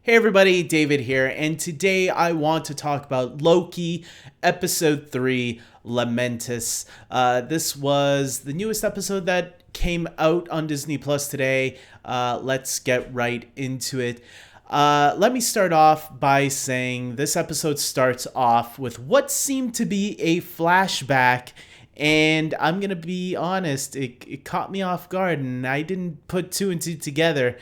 Hey everybody, David here, and today I want to talk about Loki, episode 3, Lamentis. This was the newest episode that came out on Disney Plus today. Let's get right into it. Let me start off by saying this episode starts off with what seemed to be a flashback, and I'm going to be honest, it caught me off guard, and I didn't put two and two together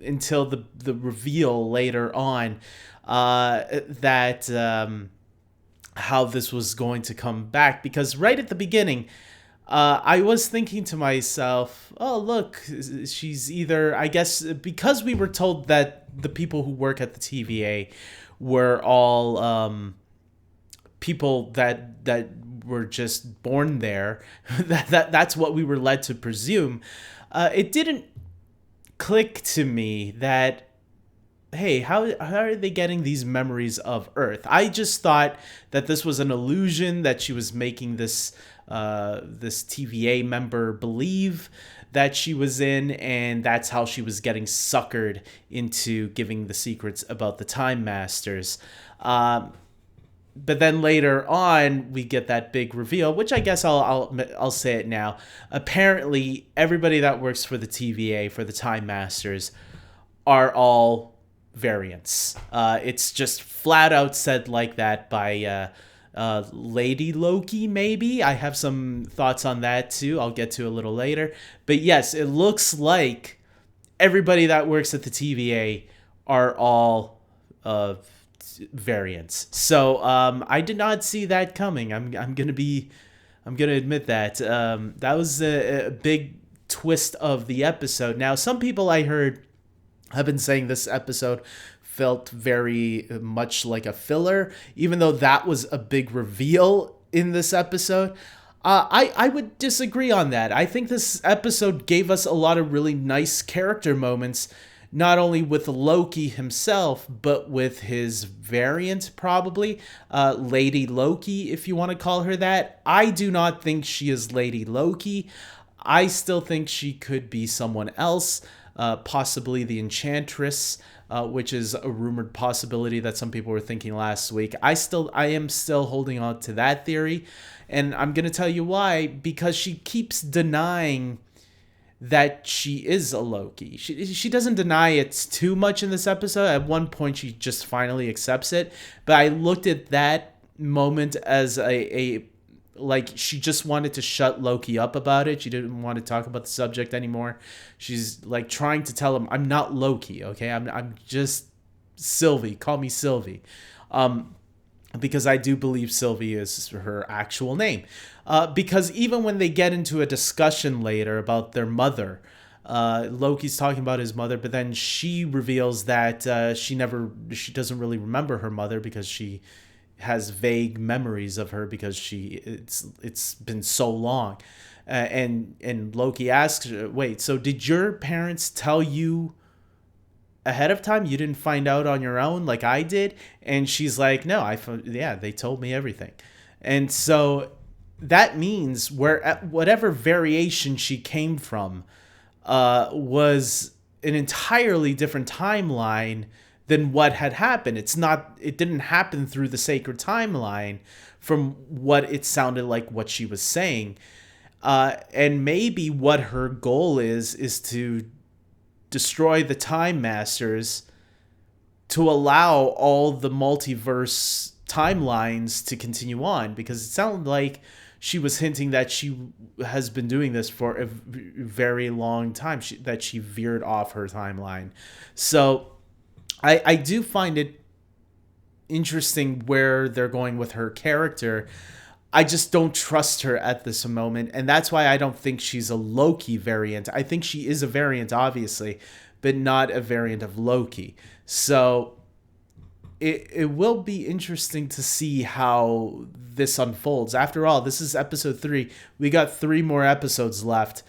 until the reveal later on that how this was going to come back. Because right at the beginning, I was thinking to myself, oh, look, she's either, I guess, because we were told that the people who work at the TVA were all people that were just born there. That's what we were led to presume. It didn't click to me that, hey, how are they getting these memories of Earth? I just thought that this was an illusion, that she was making this TVA member believe that she was in, and that's how she was getting suckered into giving the secrets about the Time Masters. But then later on, we get that big reveal, which I guess I'll say it now. Apparently, everybody that works for the TVA, for the Time Masters, are all variants. It's just flat out said like that by Lady Loki, maybe. I have some thoughts on that too. I'll get to a little later. But yes, it looks like everybody that works at the TVA are all variants. So I did not see that coming. I'm gonna admit that. That was a big twist of the episode. Now, some people I heard have been saying this episode felt very much like a filler, even though that was a big reveal in this episode. I would disagree on that. I think this episode gave us a lot of really nice character moments, not only with Loki himself, but with his variant, probably. Lady Loki, if you want to call her that. I do not think she is Lady Loki. I still think she could be someone else, possibly the Enchantress, which is a rumored possibility that some people were thinking last week. I am still holding on to that theory, and I'm going to tell you why. Because she keeps denying that she is a Loki. She doesn't deny it too much in this episode. At one point, she just finally accepts it. But I looked at that moment as a like she just wanted to shut Loki up about it. She didn't want to talk about the subject anymore. She's like trying to tell him, I'm not Loki, okay? I'm just Sylvie. Call me Sylvie. Because I do believe Sylvie is her actual name. Because even when they get into a discussion later about their mother, Loki's talking about his mother, but then she reveals that she doesn't really remember her mother because she has vague memories of her because it's been so long. And Loki asks her, wait, so did your parents tell you ahead of time? You didn't find out on your own like I did? And she's like, no, they told me everything. And so that means whatever variation she came from was an entirely different timeline than what had happened. It didn't happen through the sacred timeline from what it sounded like what she was saying. And maybe what her goal is to destroy the Time Masters to allow all the multiverse timelines to continue on, because it sounded like she was hinting that she has been doing this for a very long time, that she veered off her timeline. So I do find it interesting where they're going with her character. I just don't trust her at this moment, and that's why I don't think she's a Loki variant. I think she is a variant, obviously, but not a variant of Loki. So it will be interesting to see how this unfolds. After all, this is episode 3. We got 3 more episodes left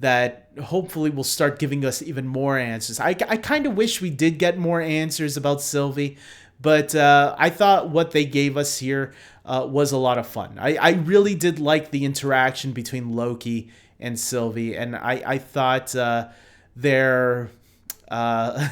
that hopefully will start giving us even more answers. I kind of wish we did get more answers about Sylvie, but I thought what they gave us here was a lot of fun. I really did like the interaction between Loki and Sylvie, and I thought their Uh,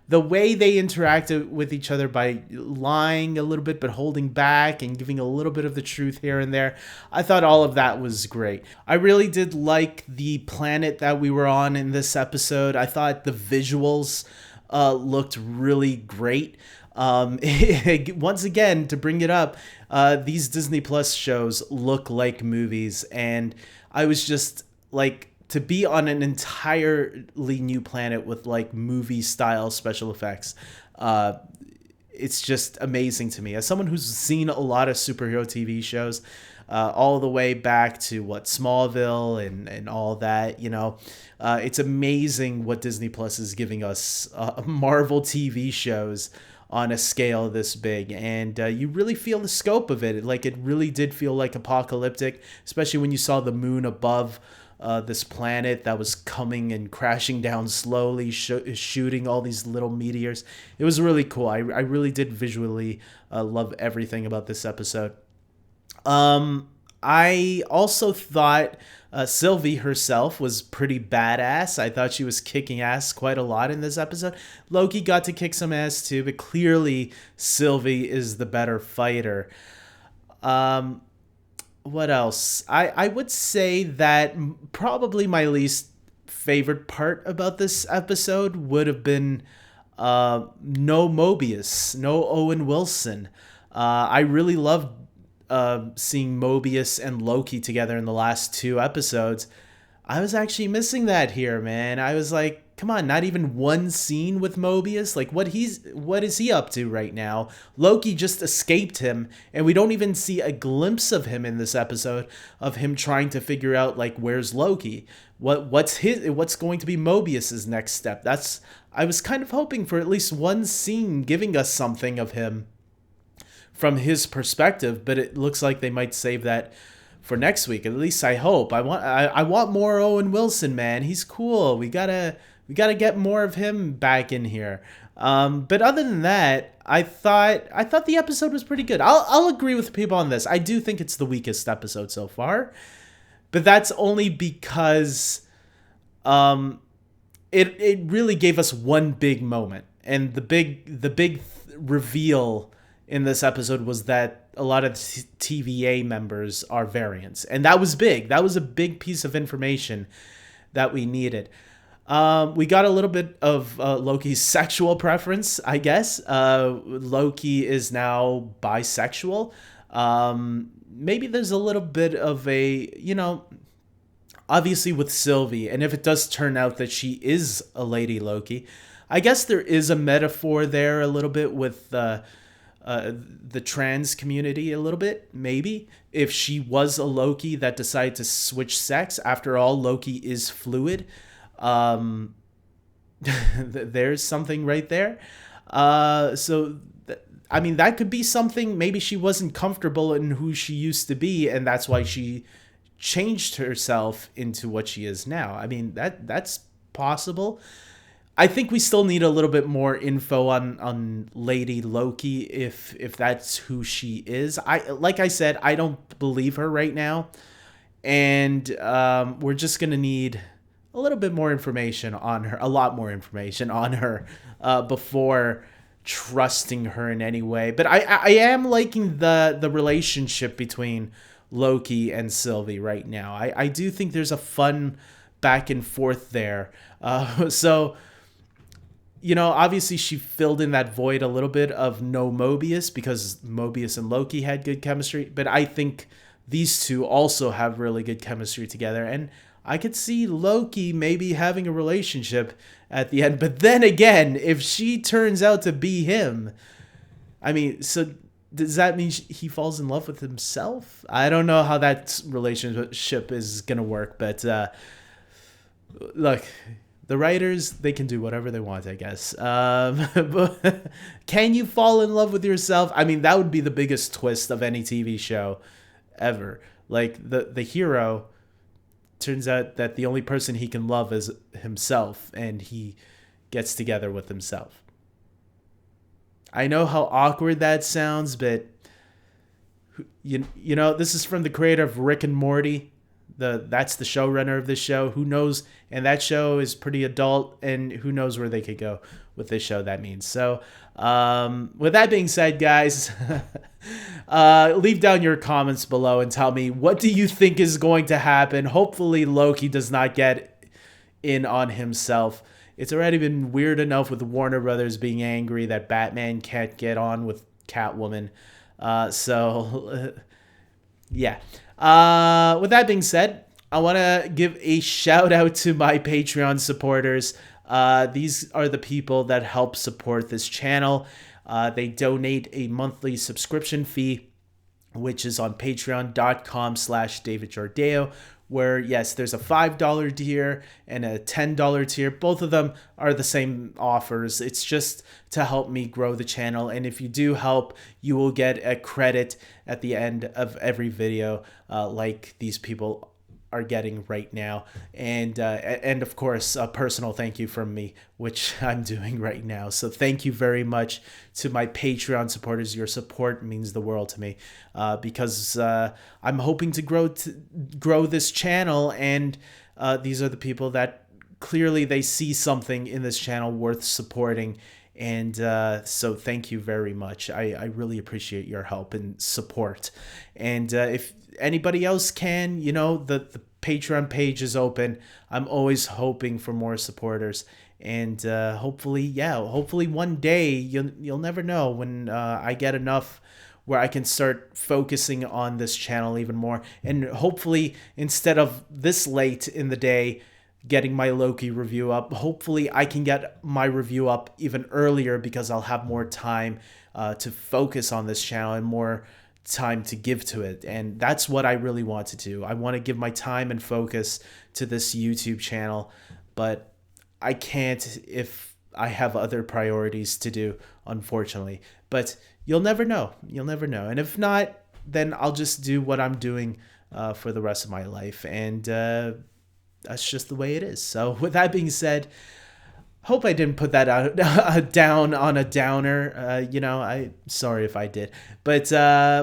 the way they interacted with each other by lying a little bit but holding back and giving a little bit of the truth here and there, I thought all of that was great. I really did like the planet that we were on in this episode. I thought the visuals looked really great. Once again, to bring it up, these Disney Plus shows look like movies, and I was just like, to be on an entirely new planet with like movie style special effects. It's just amazing to me. As someone who's seen a lot of superhero TV shows, all the way back to Smallville and all that, it's amazing what Disney Plus is giving us, Marvel TV shows on a scale this big, and you really feel the scope of it. Like, it really did feel like apocalyptic, especially when you saw the moon above this planet that was coming and crashing down slowly, shooting all these little meteors. It was really cool. I really did visually love everything about this episode. I also thought Sylvie herself was pretty badass. I thought she was kicking ass quite a lot in this episode. Loki got to kick some ass too, but clearly Sylvie is the better fighter. What else? I would say that probably my least favorite part about this episode would have been no Mobius, no Owen Wilson. I really loved seeing Mobius and Loki together in the last two episodes. I was actually missing that here, man. I was like, come on, not even one scene with Mobius? Like, what is he up to right now? Loki just escaped him, and we don't even see a glimpse of him in this episode, of him trying to figure out, like, where's Loki? What's going to be Mobius's next step? I was kind of hoping for at least one scene giving us something of him from his perspective, but it looks like they might save that for next week. At least I hope. I want more Owen Wilson, man. He's cool. We gotta get more of him back in here. But other than that, I thought the episode was pretty good. I'll agree with people on this. I do think it's the weakest episode so far, but that's only because it really gave us one big moment, and the big reveal in this episode was that a lot of TVA members are variants, and that was big. That was a big piece of information that we needed. We got a little bit of Loki's sexual preference, I guess. Loki is now bisexual. Maybe there's a little bit of obviously with Sylvie, and if it does turn out that she is a Lady Loki, I guess there is a metaphor there a little bit with the trans community a little bit, maybe. If she was a Loki that decided to switch sex, after all, Loki is fluid. There's something right there. That could be something. Maybe she wasn't comfortable in who she used to be, and that's why she changed herself into what she is now. I mean, that's possible. I think we still need a little bit more info on Lady Loki, if that's who she is. Like I said, I don't believe her right now, and we're just gonna need a little bit more information on her, a lot more information on her, before trusting her in any way. But I am liking the relationship between Loki and Sylvie right now. I do think there's a fun back and forth there. So, obviously she filled in that void a little bit of no Mobius, because Mobius and Loki had good chemistry. But I think these two also have really good chemistry together, and I could see Loki maybe having a relationship at the end. But then again, if she turns out to be him, I mean, so does that mean he falls in love with himself? I don't know how that relationship is going to work. But look, the writers, they can do whatever they want, I guess. But can you fall in love with yourself? I mean, that would be the biggest twist of any TV show ever. Like, the hero turns out that the only person he can love is himself, and he gets together with himself. I know how awkward that sounds, but this is from the creator of Rick and Morty. That's the showrunner of this show. Who knows? And that show is pretty adult, and who knows where they could go with this show. That means so. With that being said, guys, leave down your comments below and tell me, what do you think is going to happen. Hopefully Loki does not get in on himself. It's already been weird enough with Warner Brothers being angry that Batman can't get on with Catwoman. Yeah. With that being said, I want to give a shout out to my Patreon supporters. These are the people that help support this channel. They donate a monthly subscription fee, which is on patreon.com/DavidJordeo, where, yes, there's a $5 tier and a $10 tier. Both of them are the same offers. It's just to help me grow the channel. And if you do help, you will get a credit at the end of every video, like these people are getting right now, and of course a personal thank you from me, which I'm doing right now. So thank you very much to my Patreon supporters. Your support means the world to me, because I'm hoping to grow this channel, and these are the people that clearly they see something in this channel worth supporting. And so thank you very much. I really appreciate your help and support. And if anybody else can, the Patreon page is open. I'm always hoping for more supporters. And hopefully one day, you'll never know, when I get enough where I can start focusing on this channel even more. And hopefully, instead of this late in the day getting my Loki review up, hopefully I can get my review up even earlier, because I'll have more time to focus on this channel and more time to give to it. And that's what I really want to do. I want to give my time and focus to this YouTube channel, but I can't if I have other priorities to do, unfortunately. But you'll never know. You'll never know. And if not, then I'll just do what I'm doing for the rest of my life. And that's just the way it is. So with that being said, hope I didn't put that out down on a downer. I sorry if I did. But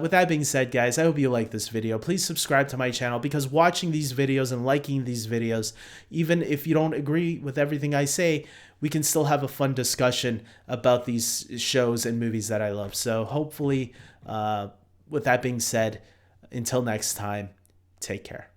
with that being said, guys, I hope you like this video. Please subscribe to my channel, because watching these videos and liking these videos, even if you don't agree with everything I say, we can still have a fun discussion about these shows and movies that I love. So hopefully, with that being said, until next time, take care.